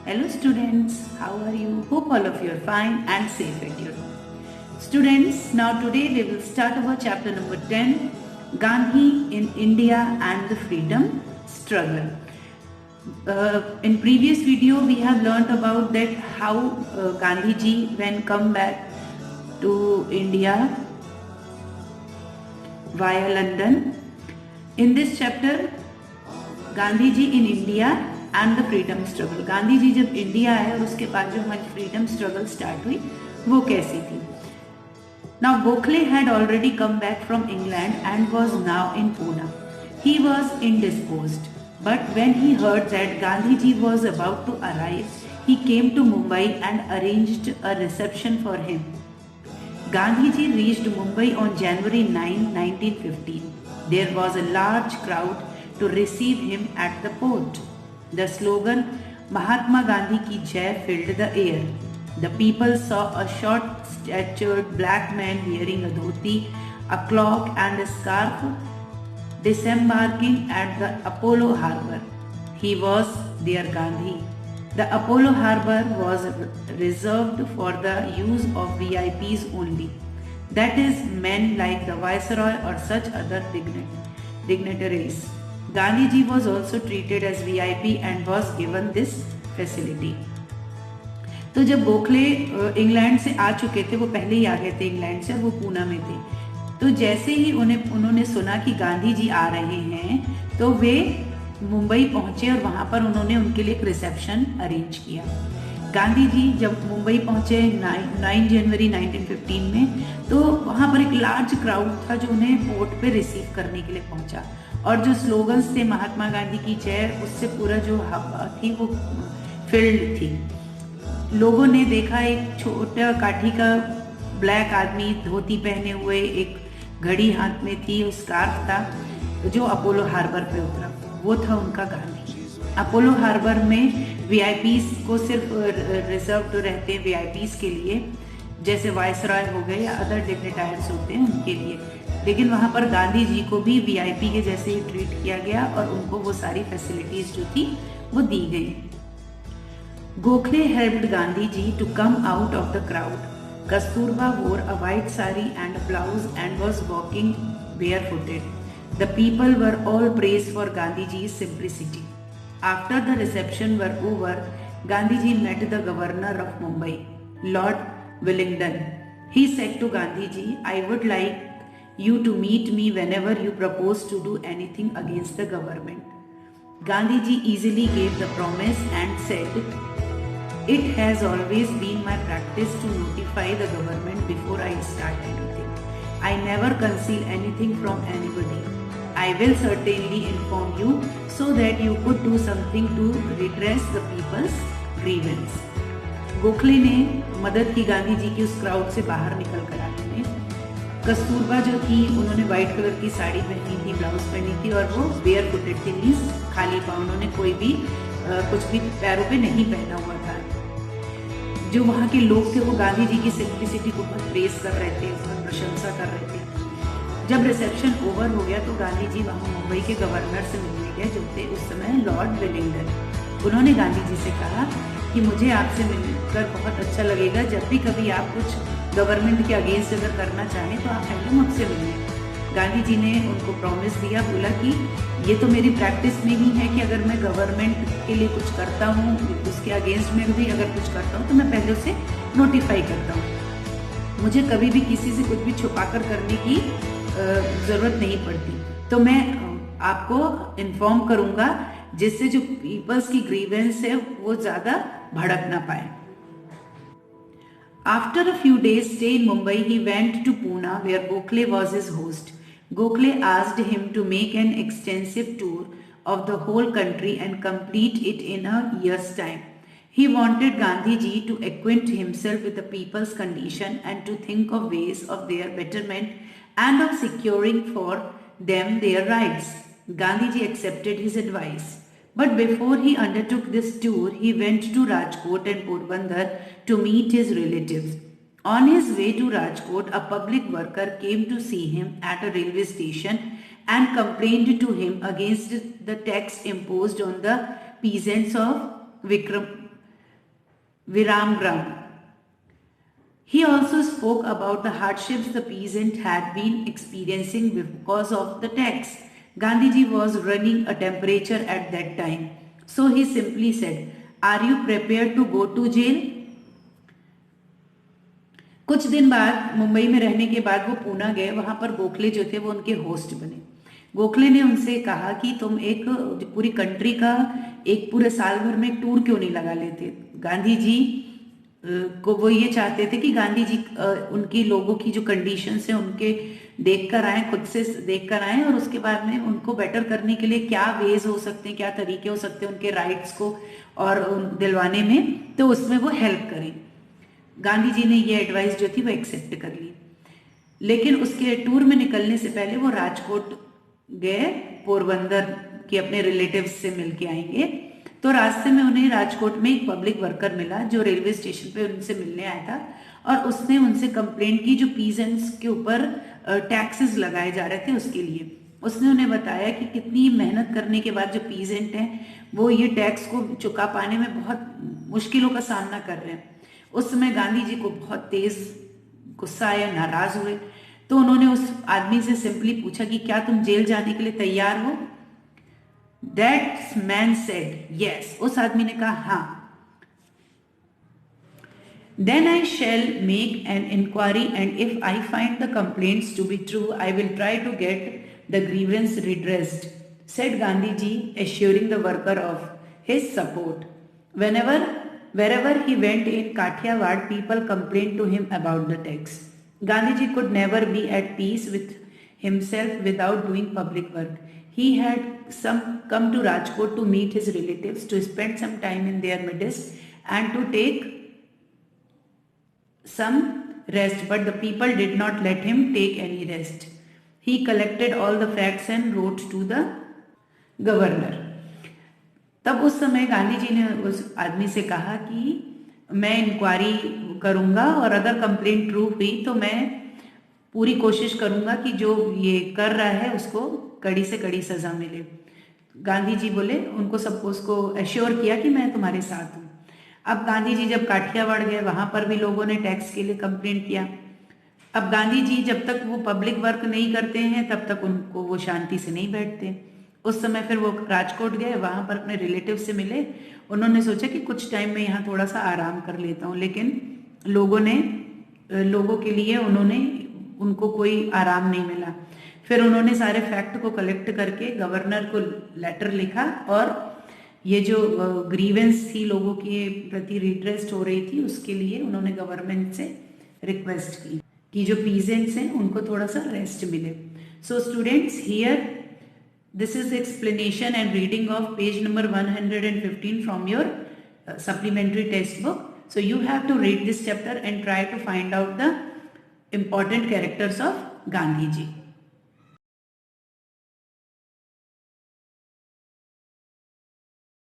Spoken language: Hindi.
Hello students, how are you? Hope all of you are fine and safe at your home. Students, now today we will start our chapter number 10, Gandhi in India and the Freedom Struggle. In previous video we have learnt about that how Gandhi ji when come back to India via London. In this chapter, Gandhi ji in India and the freedom struggle, Gandhi ji जब इंडिया आए और उसके बाद जो हमारी फ्रीडम स्ट्रगल स्टार्ट हुई वो कैसी थी. Now Gokhale had already come back from England and was now in Poona. He was indisposed, but when he heard that Gandhi ji was about to arrive, he came to Mumbai and arranged a reception for him. Gandhi ji reached Mumbai on January 9, 1915. There was a large crowd to receive him at the port. The slogan Mahatma Gandhi ki Jai filled the air. The people saw a short-statured black man wearing a dhoti, a cloak and a scarf disembarking at the Apollo Harbour. He was their Gandhi. The Apollo Harbour was reserved for the use of VIPs only. That is, men like the Viceroy or such other dignitaries. Gandhi ji was also treated as VIP and was given this facility. तो जब गोखले इंग्लैंड से आ चुके थे, वो पहले ही आ गए थे इंग्लैंड से और वो पूना में थे, तो जैसे ही उन्होंने सुना कि गांधी जी आ रहे हैं तो वे मुंबई पहुंचे और वहां पर उन्होंने उनके लिए एक रिसेप्शन अरेंज किया. गांधी जी जब मुंबई पहुंचे 9 जनवरी 1915 में, तो वहां पर एक लार्ज क्राउड था जो उन्हें पोर्ट पे रिसीव करने के लिए पहुंचा और जो स्लोगन्स थे महात्मा गांधी की जय, उससे पूरा जो हवा थी वो फिल्ड थी. लोगों ने देखा एक छोटा काठी का ब्लैक आदमी धोती पहने हुए, एक घड़ी हाथ में थी, स्कार्फ था, जो अपोलो हार्बर पे उतरा. वो था उनका गांधी. अपोलो हार्बर में वीआईपीज को सिर्फ रिजर्व तो रहते हैं वीआईपीज के लिए, जैसे वायसरॉय हो गए या अदर डिग्निटायर्स होते हैं उनके लिए, लेकिन वहां पर गांधी जी को भी वीआईपी के जैसे ही ट्रीट किया गया और उनको वो सारी फैसिलिटीज जो थी वो दी गई. Gokhale helped Gandhi ji to come out of the crowd. Kasturba wore a white sari and a blouse and was walking barefooted. The people were all praised for Gandhi ji's simplicity. After the reception were over, Gandhi ji met the governor of Mumbai, Lord Willingdon. He said to Gandhi ji, "I would like you to meet me whenever you propose to do anything against the government." Gandhi ji easily gave the promise and said, "It has always been my practice to notify the government before I start anything. I never conceal anything from anybody. I will certainly inform you so that you could do something to redress the people's grievance." Gokhale ने मदद की गांधी जी की उस क्राउड से बाहर निकल कर आने में. कस्तूरबा जो थी, उन्होंने व्हाइट कलर की साड़ी पहनी थी, ब्लाउज पहनी थी और वो बेयर फुटेड थी, मीन्स खाली पाँव, उन्होंने कोई भी कुछ भी पैरों पे नहीं पहना हुआ था. जो वहाँ के लोग थे वो गांधी जी की सिंप्लिसिटी को बहुत प्रेस कर रहे थे, उसका प्रशंसा कर रहे थे. जब रिसेप्शन ओवर हो गया तो गांधी जी वहाँ मुंबई के गवर्नर से मिलने गए, जो थे उस समय लॉर्ड विलिंगडन. उन्होंने गांधी जी से कहा कि मुझे आपसे मिलकर बहुत अच्छा लगेगा. जब भी कभी आप कुछ गवर्नमेंट के अगेंस्ट अगर करना चाहें तो आप पहले मुझसे मिलें. गांधी जी ने उनको प्रॉमिस दिया, बोला कि ये तो मेरी प्रैक्टिस में ही है कि अगर मैं गवर्नमेंट के लिए कुछ करता हूँ, उसके अगेंस्ट में भी अगर कुछ करता हूँ तो मैं पहले उसे नोटिफाई करता हूँ. मुझे कभी भी किसी से कुछ भी छुपा कर करने की ज़रूरत नहीं पड़ती. तो मैं आपको इन्फॉर्म करूँगा जिससे जो पीपल्स की ग्रीवेंस है वो ज़्यादा भड़क ना पाए. After a few days stay in Mumbai, he went to Pune where Gokhale was his host. Gokhale asked him to make an extensive tour of the whole country and complete it in a year's time. He wanted Gandhi ji to acquaint himself with the people's condition and to think of ways of their betterment and of securing for them their rights. Gandhi ji accepted his advice. But before he undertook this tour, he went to Rajkot and Porbandar to meet his relatives. On his way to Rajkot, a public worker came to see him at a railway station and complained to him against the tax imposed on the peasants of Vikram, Viramgram. He also spoke about the hardships the peasant had been experiencing because of the tax. Gandhiji was running a temperature at that time. So he simply said, "Are you prepared to go to jail?" कुछ दिन बाद मुंबई में रहने के बाद वो पूना गए, वहां पर गोखले जो थे वो उनके होस्ट बने। गोखले ने उनसे कहा कि तुम एक पूरी कंट्री का एक पूरे साल भर में टूर क्यों नहीं लगा लेते। गांधी जी को वो ये चाहते थे कि गांधी जी उनकी लोगों की जो कंडीशंस हैं उनके देख कर आए, खुद से देख कर आए, और उसके बाद में उनको बेटर करने के लिए क्या वेज हो सकते हैं, क्या तरीके हो सकते हैं उनके राइट्स को और दिलवाने में, तो उसमें वो हेल्प करें। गांधी जी ने ये एडवाइस जो थी वो एक्सेप्ट कर ली। लेकिन उसके टूर में निकलने से पहले वो राजकोट गए, पोरबंदर के अपने रिलेटिव्स से मिलके आएंगे। तो रास्ते में उन्हें राजकोट में एक पब्लिक वर्कर मिला जो रेलवे स्टेशन पे उनसे मिलने आया था, और उसने उनसे कंप्लेंट की जो पीजेंट्स के ऊपर टैक्सेस लगाए जा रहे थे उसके लिए। उसने उन्हें बताया कि कितनी मेहनत करने के बाद जो पीजेंट हैं वो ये टैक्स को चुका पाने में बहुत मुश्किलों का सामना कर रहे हैं। उस समय गांधी जी को बहुत तेज गुस्सा आया, नाराज हुए। तो उन्होंने उस आदमी से सिंपली पूछा कि क्या तुम जेल जाने के लिए तैयार हो? That man said yes. उस आदमी ने कहा हाँ। Then I shall make an inquiry, and if I find the complaints to be true, I will try to get the grievance redressed, said Gandhiji, assuring the worker of his support. Wherever he went in Kathiawad, people complained to him about the tax. Gandhiji could never be at peace with himself without doing public work. He had come to Rajkot to meet his relatives, to spend some time in their midst, and to take some rest, but the people did not let him take any rest. He collected all the facts and wrote to the governor. तब उस समय गांधी जी ने उस आदमी से कहा कि मैं इंक्वायरी करूंगा, और अगर कंप्लेंट ट्रू हुई तो मैं पूरी कोशिश करूंगा कि जो ये कर रहा है उसको कड़ी से कड़ी सजा मिले। गांधी जी बोले, उनको सबको उसको एश्योर किया कि मैं तुम्हारे साथ हूँ। अब गांधी जी जब काठियावाड़ गए, वहां पर भी लोगों ने टैक्स के लिए कंप्लेंट किया। अब गांधी जी जब तक वो पब्लिक वर्क नहीं करते हैं तब तक उनको वो शांति से नहीं बैठते। उस समय फिर वो राजकोट गए, वहां पर अपने रिलेटिव से मिले। उन्होंने सोचा कि कुछ टाइम में यहाँ थोड़ा सा आराम कर लेता हूँ, लेकिन लोगों के लिए उनको कोई आराम नहीं मिला। फिर उन्होंने सारे फैक्ट को कलेक्ट करके गवर्नर को लेटर लिखा, और ये जो ग्रीवेंस थी लोगों के प्रति रिड्रेस हो रही थी उसके लिए उन्होंने गवर्नमेंट से रिक्वेस्ट की कि जो पीजेंट्स हैं उनको थोड़ा सा रेस्ट मिले। So students, here this is the explanation and reading of page number 115 from your supplementary textbook. So you have to read this chapter and try to find out the important characters of Gandhi ji.